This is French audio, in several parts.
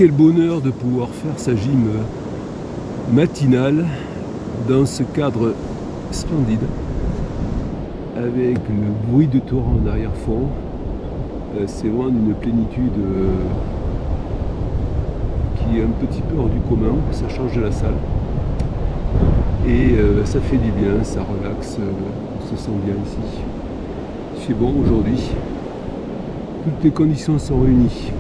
quel bonheur de pouvoir faire sa gym matinale dans ce cadre splendide, avec le bruit de torrent en arrière-fond. C'est vraiment d'une plénitude qui est un petit peu hors du commun, ça change de la salle. Et ça fait du bien, ça relaxe, on se sent bien ici. Il fait bon aujourd'hui, toutes les conditions sont réunies.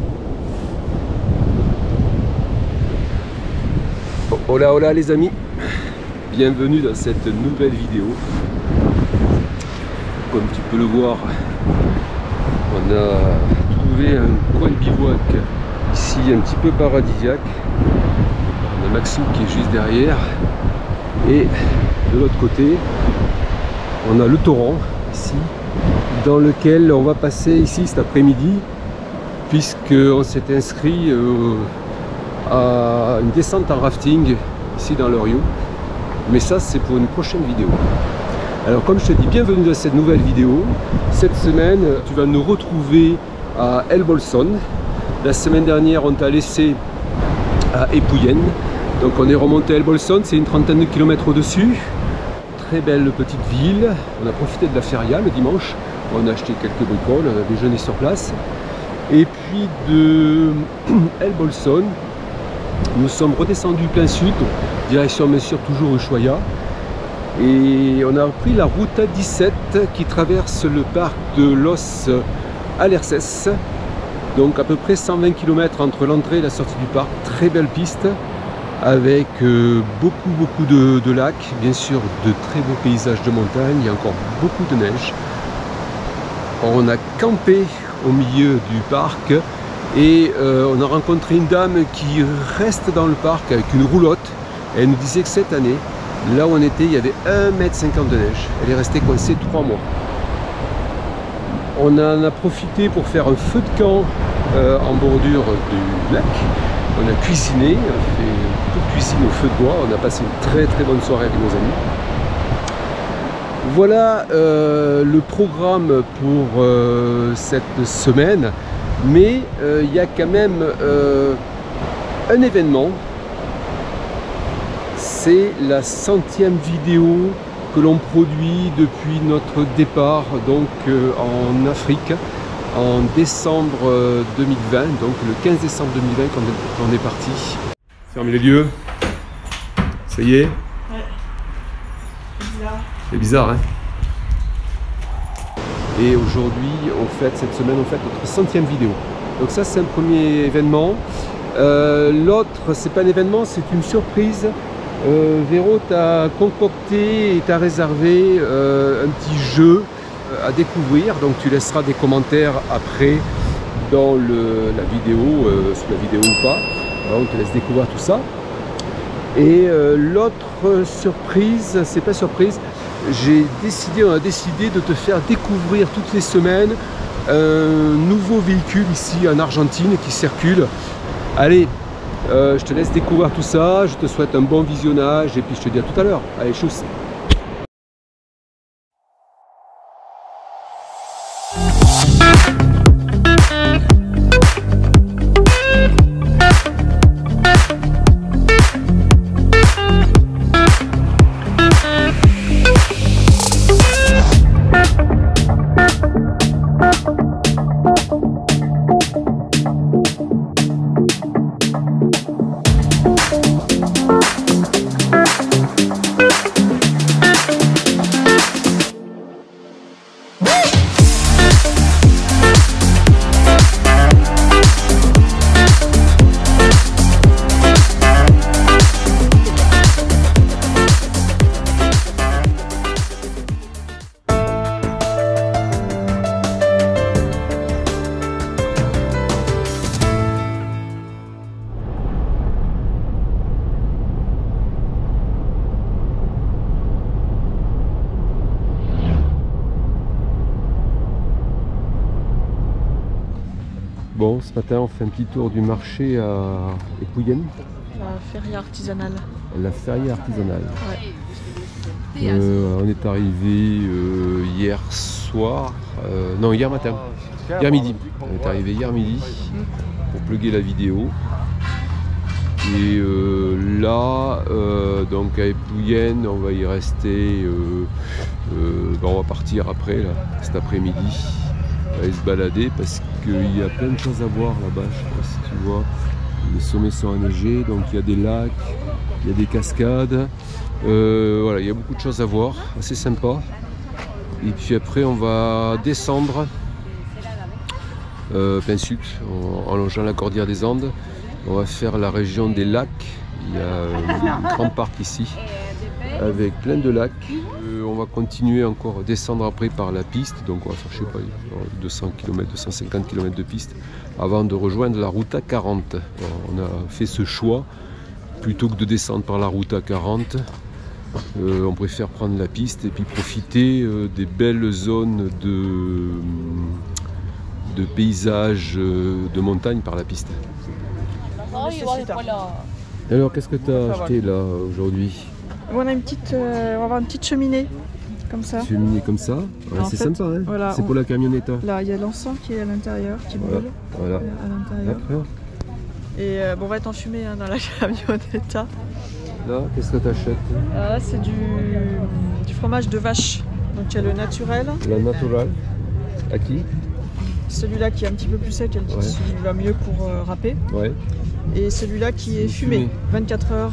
Hola hola les amis, bienvenue dans cette nouvelle vidéo. Comme tu peux le voir, on a trouvé un coin de bivouac ici un petit peu paradisiaque. On a Maxou qui est juste derrière et de l'autre côté on a le torrent ici dans lequel on va passer ici cet après-midi, puisqu'on s'est inscrit à une descente en rafting ici dans l'Oriou, mais ça c'est pour une prochaine vidéo. Alors comme je te dis, bienvenue dans cette nouvelle vidéo. Cette semaine tu vas nous retrouver à El Bolson. La semaine dernière on t'a laissé à Epuyén, donc on est remonté à El Bolson, c'est une trentaine de kilomètres au-dessus. Très belle petite ville, on a profité de la feria le dimanche, on a acheté quelques bricoles, on a déjeuné sur place. Et puis de El Bolson, nous sommes redescendus plein sud, direction bien sûr toujours Ushuaia, et on a pris la route 17 qui traverse le parc de Los Alerces, donc à peu près 120 km entre l'entrée et la sortie du parc. Très belle piste avec beaucoup de lacs, bien sûr de très beaux paysages de montagne, il y a encore beaucoup de neige. On a campé au milieu du parc et on a rencontré une dame qui reste dans le parc avec une roulotte. Elle nous disait que cette année, là où on était, il y avait 1,50 m de neige. Elle est restée coincée 3 mois. On en a profité pour faire un feu de camp en bordure du lac. On a cuisiné, on a fait toute cuisine au feu de bois. On a passé une très bonne soirée avec nos amis. Voilà le programme pour cette semaine. Mais il y a quand même un événement. C'est la 100e vidéo que l'on produit depuis notre départ donc en Afrique en décembre 2020, donc le 15 décembre 2020 quand on est parti. Fermez les lieux. Ça y est. Ouais. C'est bizarre. C'est bizarre, hein. Et aujourd'hui, cette semaine, on fête notre 100e vidéo. Donc ça, c'est un premier événement. L'autre, c'est pas un événement, c'est une surprise. Véro t'a concocté et t'a réservé un petit jeu à découvrir. Donc tu laisseras des commentaires après dans la vidéo, sous la vidéo ou pas. Alors, on te laisse découvrir tout ça. Et l'autre surprise, c'est pas surprise. On a décidé de te faire découvrir toutes les semaines un nouveau véhicule ici en Argentine qui circule. Allez, je te laisse découvrir tout ça, je te souhaite un bon visionnage et puis je te dis à tout à l'heure. Allez, tchuss. Bon, ce matin on fait un petit tour du marché à Epuyén. La feria artisanale. La feria artisanale. Ouais. On est arrivé hier soir, non hier matin, hier midi. On est arrivé hier midi pour plugger la vidéo. Et là, donc à Épouillène, on va y rester. On va partir après, là, cet après-midi, aller se balader parce qu'il y a plein de choses à voir là-bas. Je sais pas si tu vois, les sommets sont enneigés, donc il y a des lacs, il y a des cascades. Voilà, il y a beaucoup de choses à voir, assez sympa. Et puis après, on va descendre plein sud, en longeant la cordillère des Andes. On va faire la région des lacs. Il y a un grand parc ici avec plein de lacs. On va continuer encore descendre après par la piste. Donc on va faire, je sais pas, 200 km, 250 km de piste avant de rejoindre la Ruta 40. Alors, on a fait ce choix plutôt que de descendre par la Ruta 40. On préfère prendre la piste et puis profiter des belles zones de paysages de montagne par la piste. Alors qu'est-ce que tu as acheté là aujourd'hui? On a on va avoir une petite cheminée comme ça. Cheminée comme ça, ouais, c'est sympa, hein, voilà, c'est pour la camionnette. Là, il y a l'encens qui est à l'intérieur, qui brûle voilà. à l'intérieur. D'accord. Et bon, on va être enfumé dans la camionnette. Là, qu'est-ce que tu achètes? Là, c'est du fromage de vache. Donc il y a le naturel. La naturelle. À qui? Celui-là qui est un petit peu plus sec, il va mieux pour râper. Ouais. Et celui-là qui est fumé. 24 heures,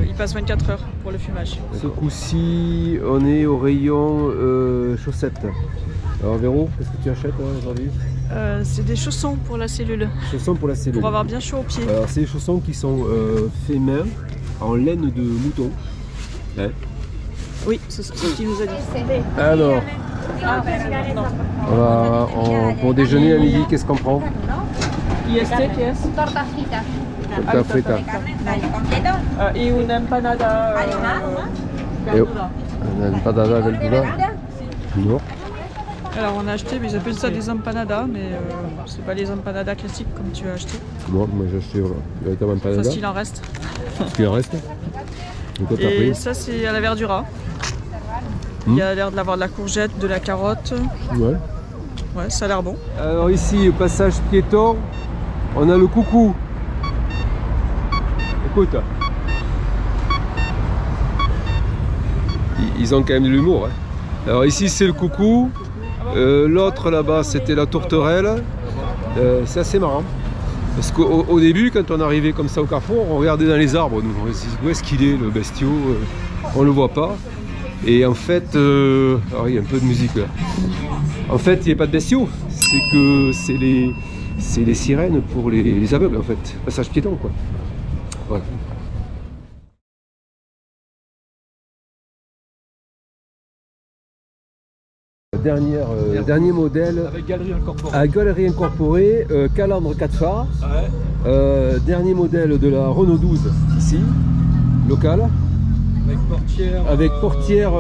il passe 24 heures pour le fumage. Ce coup-ci, on est au rayon chaussettes. Alors Véro, qu'est-ce que tu achètes aujourd'hui? C'est des chaussons pour la cellule. Chaussons pour la cellule. Pour avoir bien chaud aux pieds. Alors c'est des chaussons qui sont faits main, en laine de mouton. Ouais. Oui, c'est ce qu'il nous a dit. Alors, pour déjeuner à midi, qu'est-ce qu'on prend? Y este que es? Torta frita. Torta frita. Y una empanada verdura. Une empanada verdura? Non. Alors on a acheté, mais ils appellent ça des empanadas, mais c'est pas les empanadas classiques comme tu as acheté. Moi j'ai acheté voilà, véritable empanada. Parce qu'il en reste. Parce qu'il en reste. Et toi, t'as Et pris? ça c'est à la verdura. Il y a l'air d'avoir de la courgette, de la carotte. Ouais. Ouais, ça a l'air bon. Alors ici, au passage piéton, on a le coucou. Écoute. Ils ont quand même de l'humour. Hein. Alors ici c'est le coucou. L'autre là-bas c'était la tourterelle. C'est assez marrant. Parce qu'au début, quand on arrivait comme ça au carrefour, on regardait dans les arbres. Nous, on se dit, où est-ce qu'il est le bestiau? On le voit pas. Et en fait, alors il y a un peu de musique là. En fait, il n'y a pas de bestiaux. C'est que c'est les sirènes pour les aveugles en fait. Passage piéton quoi. Voilà. Dernier modèle avec galerie incorporée. à galerie incorporée, calandre 4 phares. Ouais. Dernier modèle de la Renault 12 ici, locale. Avec portière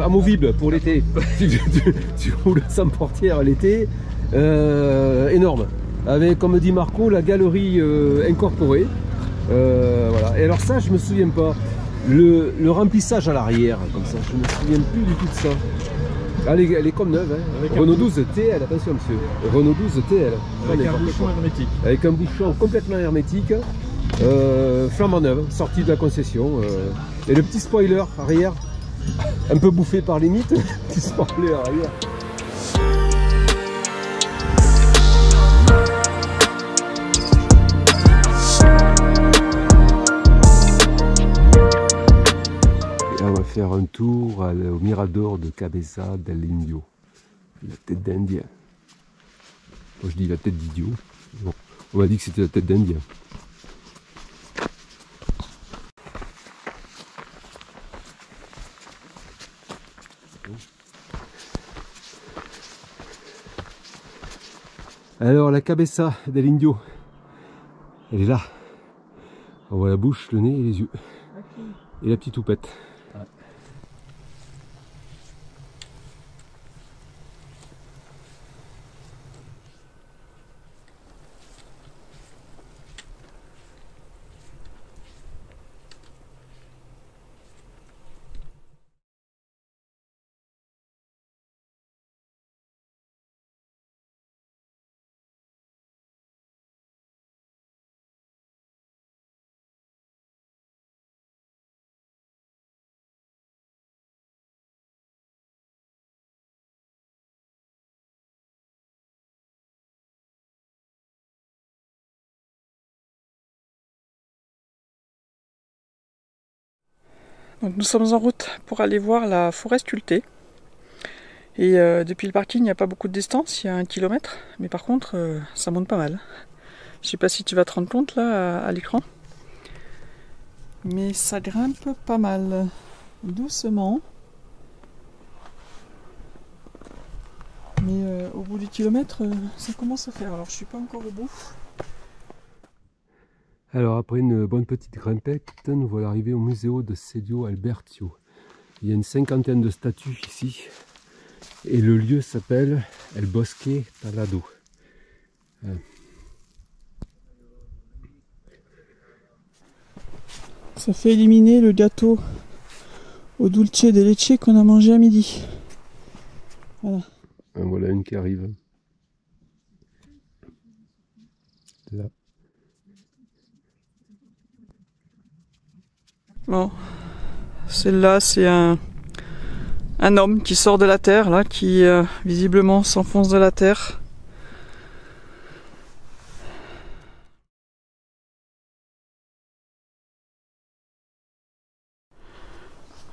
amovible pour l'été. tu roules sans portière l'été. Énorme. Avec, comme dit Marco, la galerie incorporée. Voilà. Et alors ça, je me souviens pas. Le remplissage à l'arrière, comme ça, je me souviens plus du tout de ça. Ah, elle est comme neuve, hein. Renault 12 TL, attention monsieur. Renault 12 TL. Avec un bouchon hermétique. Avec un bouchon complètement hermétique. Flambant neuve, sortie de la concession. Et le petit spoiler arrière, un peu bouffé par les mythes. Petit spoiler arrière. On va faire un tour au Mirador de Cabeza del Indio, la tête d'Indien. Moi je dis la tête d'idiot. Bon, on m'a dit que c'était la tête d'Indien. Alors la Cabeza del Indio, elle est là. On voit la bouche, le nez et les yeux. Et la petite houppette. Donc nous sommes en route pour aller voir la forêt sculptée. Et depuis le parking, il n'y a pas beaucoup de distance, il y a 1 kilomètre. Mais par contre, ça monte pas mal. Je sais pas si tu vas te rendre compte là à l'écran. Mais ça grimpe pas mal. Doucement. Mais au bout du kilomètre, ça commence à faire. Alors je suis pas encore au bout. Alors après une bonne petite grimpette, nous voilà arrivés au Museo de Celio Albertio. Il y a une 50aine de statues ici. Et le lieu s'appelle El Bosque Talado. Ça fait éliminer le gâteau au dulce de leche qu'on a mangé à midi. Voilà. Voilà une qui arrive. Là. Bon, celle-là, c'est un homme qui sort de la terre, là, qui visiblement s'enfonce de la terre.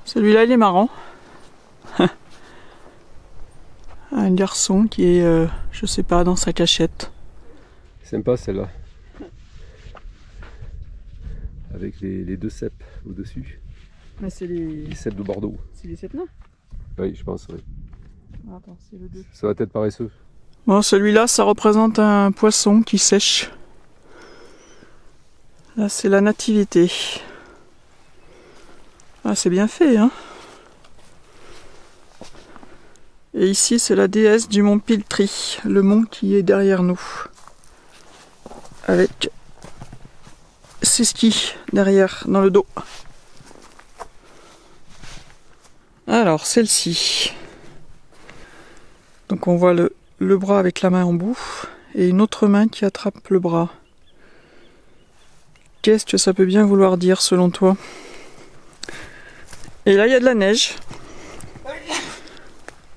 Celui-là, il est marrant. Un garçon qui est, je sais pas, dans sa cachette. Sympa celle-là. Avec les deux cèpes au-dessus. Mais c'est les cèpes de Bordeaux. C'est les cèpes là. Oui, je pense, oui. Attends, c'est le 2. Ça va être paresseux. Bon, celui-là, ça représente un poisson qui sèche. Là, c'est la nativité. Ah, c'est bien fait, hein. Et ici, c'est la déesse du mont Piltri, le mont qui est derrière nous. Avec ses skis derrière, dans le dos. Alors, celle-ci. Donc on voit le bras avec la main en bout et une autre main qui attrape le bras. Qu'est-ce que ça peut bien vouloir dire selon toi? Et là, il y a de la neige.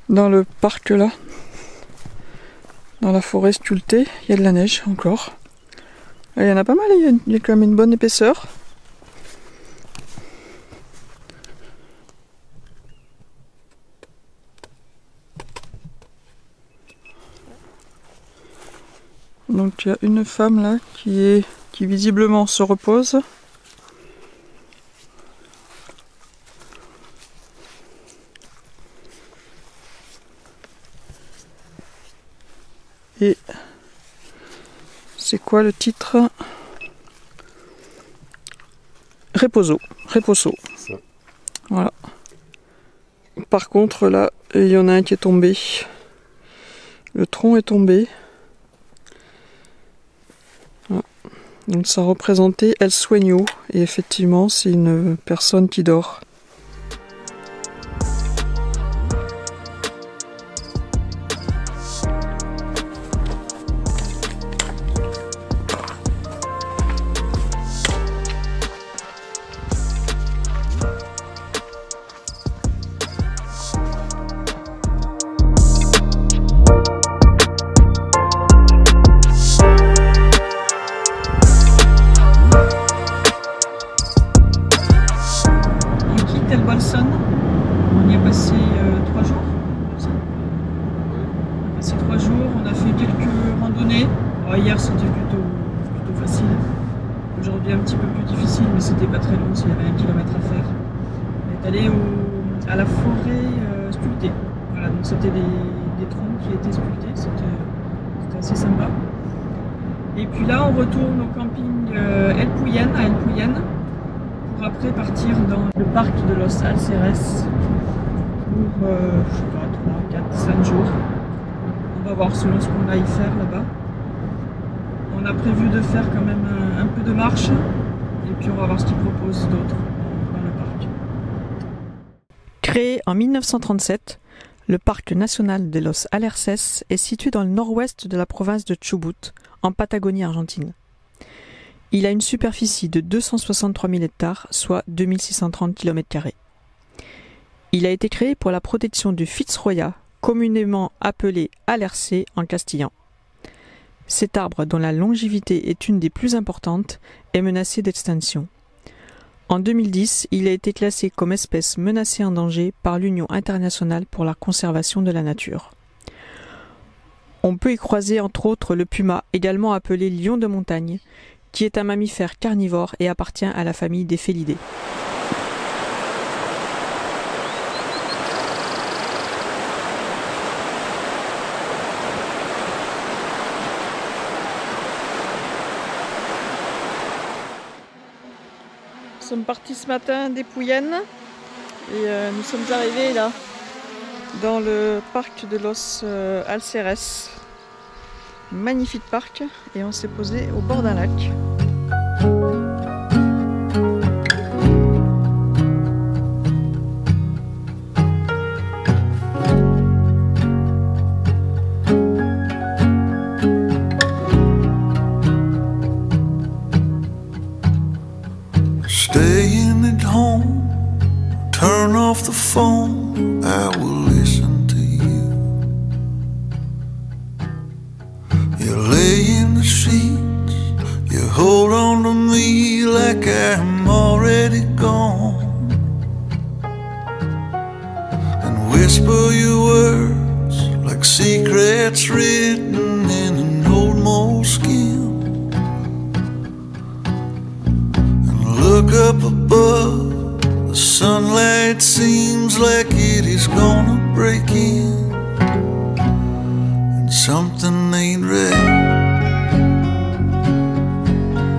Dans le parc là. Dans la forêt sculptée, il y a de la neige encore. Et il y en a pas mal, il y a quand même une bonne épaisseur. Donc il y a une femme là qui visiblement se repose. Et c'est quoi le titre? Reposo. Voilà. Par contre là, il y en a un qui est tombé. Le tronc est tombé. Voilà. Donc ça représentait El Sueño. Et effectivement, c'est une personne qui dort. On y a passé 3 jours. On a passé 3 jours, on a fait quelques randonnées. Alors, hier c'était plutôt facile. Aujourd'hui un petit peu plus difficile, mais c'était pas très long, il y avait 1 kilomètre à faire. On est allé à la forêt sculptée. Voilà, donc c'était des troncs qui étaient sculptés, c'était assez sympa. Et puis là on retourne au camping El Puyen, à El Puyen, pour après partir dans le parc de Los Alceres pour, je sais pas, 3, 4, 5 jours. On va voir selon ce qu'on a à y faire là-bas. On a prévu de faire quand même un peu de marche, et puis on va voir ce qu'ils proposent d'autre dans le parc. Créé en 1937, le parc national de Los Alerces est situé dans le nord-ouest de la province de Chubut, en Patagonie argentine. Il a une superficie de 263 000 hectares, soit 2630 km². Il a été créé pour la protection du Fitzroya, communément appelé alercé en castillan. Cet arbre, dont la longévité est une des plus importantes, est menacé d'extinction. En 2010, il a été classé comme espèce menacée en danger par l'Union internationale pour la conservation de la nature. On peut y croiser entre autres le puma, également appelé lion de montagne, qui est un mammifère carnivore et appartient à la famille des félidés. Nous sommes partis ce matin des Pouyennes et nous sommes arrivés là dans le parc de Los Alceres. Magnifique parc et on s'est posé au bord d'un lac. Staying at home, turn off the phone, I will listen to you. You lay in the sheets, you hold on to me like I'm already gone, and whisper your words like secrets written in an old moleskin. Look up above, the sunlight seems like it is gonna break in, and something ain't right.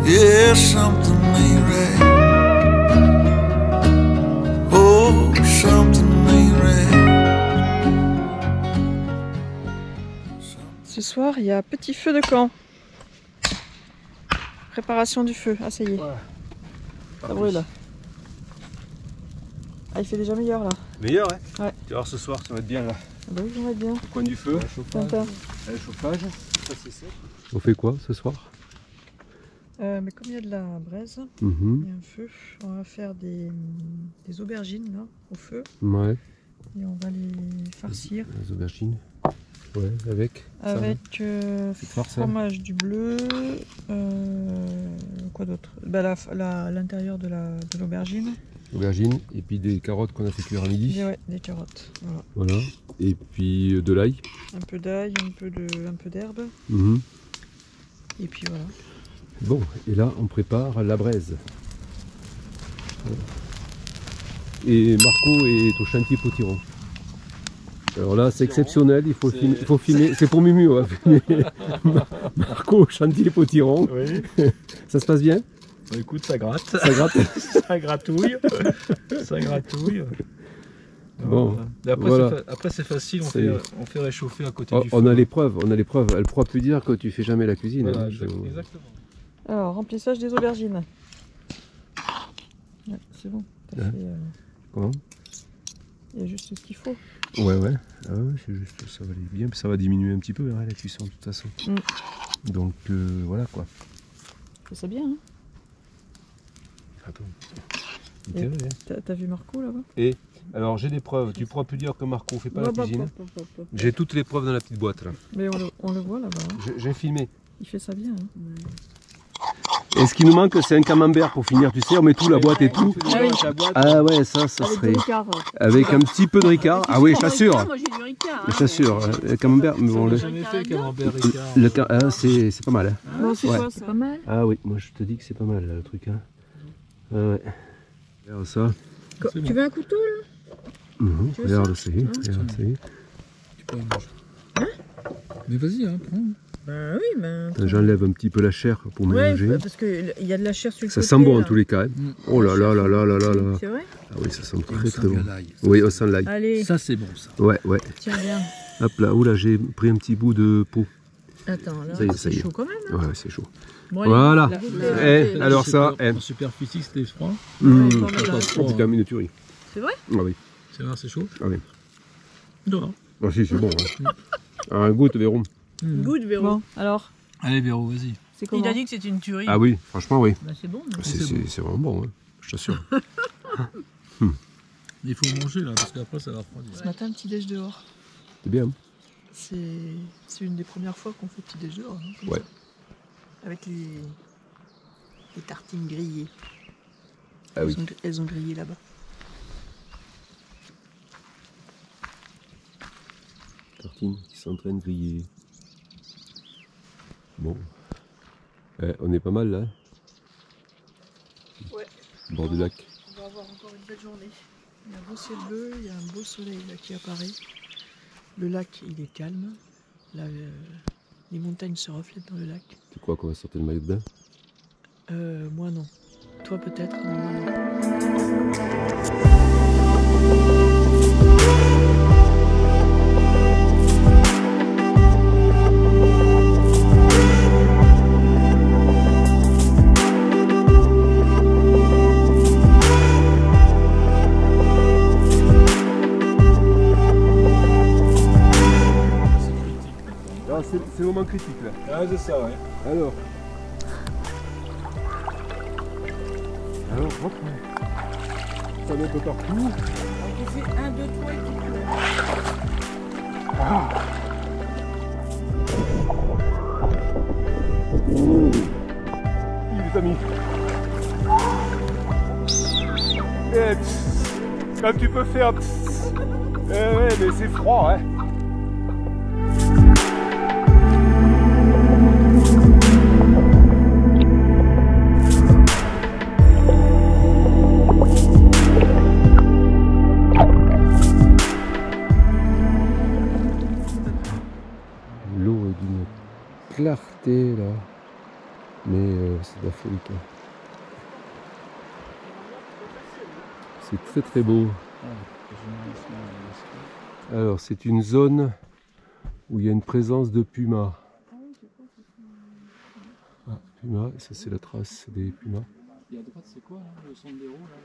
Yeah, something ain't right. Oh, something ain't right. Ce soir, il y a petit feu de camp. Préparation du feu. Ah, ça y est. Ouais. Ça brûle. Ah, il fait déjà meilleur là. Meilleur, hein? Ouais. Tu vas voir ce soir, ça va être bien là. Ah bah oui, on va être bien. Au coin du feu. Tintin. Le chauffage. Ça, c'est sec. On fait quoi ce soir? Mais comme il y a de la braise, il y a un feu, on va faire des aubergines là, au feu. Ouais. Et on va les farcir. Les aubergines. Ouais, avec. Avec fromage du bleu. Quoi d'autre? Bah, l'intérieur de l'aubergine. Aubergines et puis des carottes qu'on a fait cuire à midi. Ouais, des carottes. Voilà. Voilà. Et puis de l'ail. Un peu d'ail, un peu d'herbe. Et puis voilà. Bon, et là on prépare la braise. Et Marco est au chantier potiron. Alors là c'est exceptionnel, il faut filmer. C'est pour Mumu, on va filmer. Marco au chantier potiron. Oui. Ça se passe bien? Bah, écoute, ça gratte. Ça gratte. Ça gratouille. Ça gratouille. Bon, après, voilà. après c'est facile, on fait réchauffer à côté du feu. On a les preuves, Elle pourra plus dire que tu fais jamais la cuisine. Voilà, hein. exactement. Alors, remplissage des aubergines. Ouais, c'est bon. T'as fait, Comment? il y a juste ce qu'il faut. Ouais. Ah ouais, c'est juste, ça va aller bien, puis ça va diminuer un petit peu hein, la cuisson de toute façon. Donc voilà quoi. Fais ça bien, hein. Attends. T'as vu Marco là-bas? Et alors j'ai des preuves, tu pourras plus dire que Marco fait pas la cuisine. J'ai toutes les preuves dans la petite boîte là. Mais on le voit là-bas. Hein. J'ai filmé. Il fait ça bien. Hein. Et ce qui nous manque c'est un camembert pour finir, tu sais, on met tout, la boîte et tout. Ah ouais, ça serait. Avec un petit peu de Ricard. Ah oui, je t'assure. Moi j'ai du Ricard. Je t'assure, le camembert, mais bon, Jamais fait camembert Ricard. c'est pas mal. Hein. Bon, c'est Ouais. quoi, c'est pas mal. Ah oui, moi je te dis que c'est pas mal là, le truc. Hein. Ah ouais. Regarde ça. Tu veux un couteau là? Tu veux Regarde, ça? ça y est. Regarde, ça y est. Tu peux en manger. Mais vas-y, hein, prends. Ben oui, ben. J'enlève un petit peu la chair pour Ouais, mélanger. parce qu'il y a de la chair sur le Ça côté. sent bon en là. tous les cas. Hein. Oh là là là là là là là. C'est vrai? Ah oui, ça sent On très sent très bon. bien l'ail. Oui, on sent l'ail. Allez, Ça c'est bon ça. Ouais. tiens bien. Hop là, oula, j'ai pris un petit bout de peau. Attends, là, Ça y est, ça c'est y est. chaud quand même. Hein. Ouais, c'est chaud. Bon, allez, Voilà. la- Eh, alors ça, En superficie c'était froid. c'est quand même une tuerie. C'est vrai? Ah oui. C'est vrai, c'est chaud. Ah oui. Non. Ah si, c'est bon. Hein. Un goût, Véron. Good, Véro. Bon, alors, Allez Véro, vas-y. c'est comment? Il a dit que c'était une tuerie. Ah oui, franchement, oui. Ben, c'est bon. mais- C'est vraiment bon, hein. Je t'assure. Il faut manger là parce qu'après ça va refroidir. Ce matin, petit déj dehors. C'est bien. Hein. C'est une des premières fois qu'on fait petit déj dehors. Hein, comme Ouais. ça. Avec les tartines grillées. Ah oui. Elles ont grillé là-bas. Tartines qui sont en train de griller. Bon. On est pas mal là. Ouais. Au bord du lac. On va avoir encore une belle journée. Il y a un beau ciel bleu, il y a un beau soleil là qui apparaît. Le lac, il est calme. Là, les montagnes se reflètent dans le lac. Tu crois qu'on va sortir le maillot de bain? Moi non. Toi peut-être, mais moi non. C'est le moment critique là. Ah, c'est ça, ouais. Alors, hop. Ça met un peu partout. On fait 1, 2, 3 et puis Les amis. Quand tu peux faire. Ouais, mais c'est froid, hein. L'eau est d'une clarté là, mais c'est de la folie quoi. C'est très très beau. Alors c'est une zone où il y a une présence de pumas. Ah, pumas, ça c'est la trace des pumas. Et à droite, c'est quoi là, le sendero là?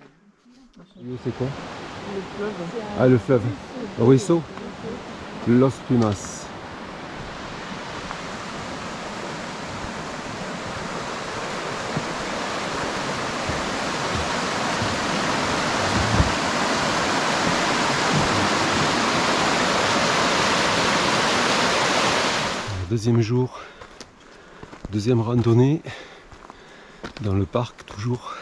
C'est quoi? le fleuve. Ah, le fleuve. Le ruisseau. Los Pumas. Deuxième jour, deuxième randonnée dans le parc toujours.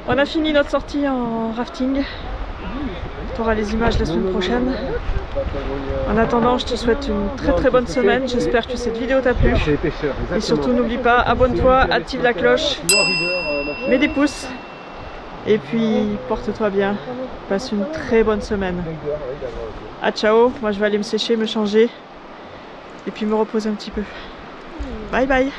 On a fini notre sortie en rafting. Tu auras les images la semaine prochaine. En attendant, je te souhaite une très très bonne semaine. J'espère que cette vidéo t'a plu. Et surtout, n'oublie pas, abonne-toi, active la cloche, mets des pouces. Et puis, porte-toi bien. Passe une très bonne semaine. Ah, ciao. Moi, je vais aller me sécher, me changer. Et puis me reposer un petit peu. Bye bye.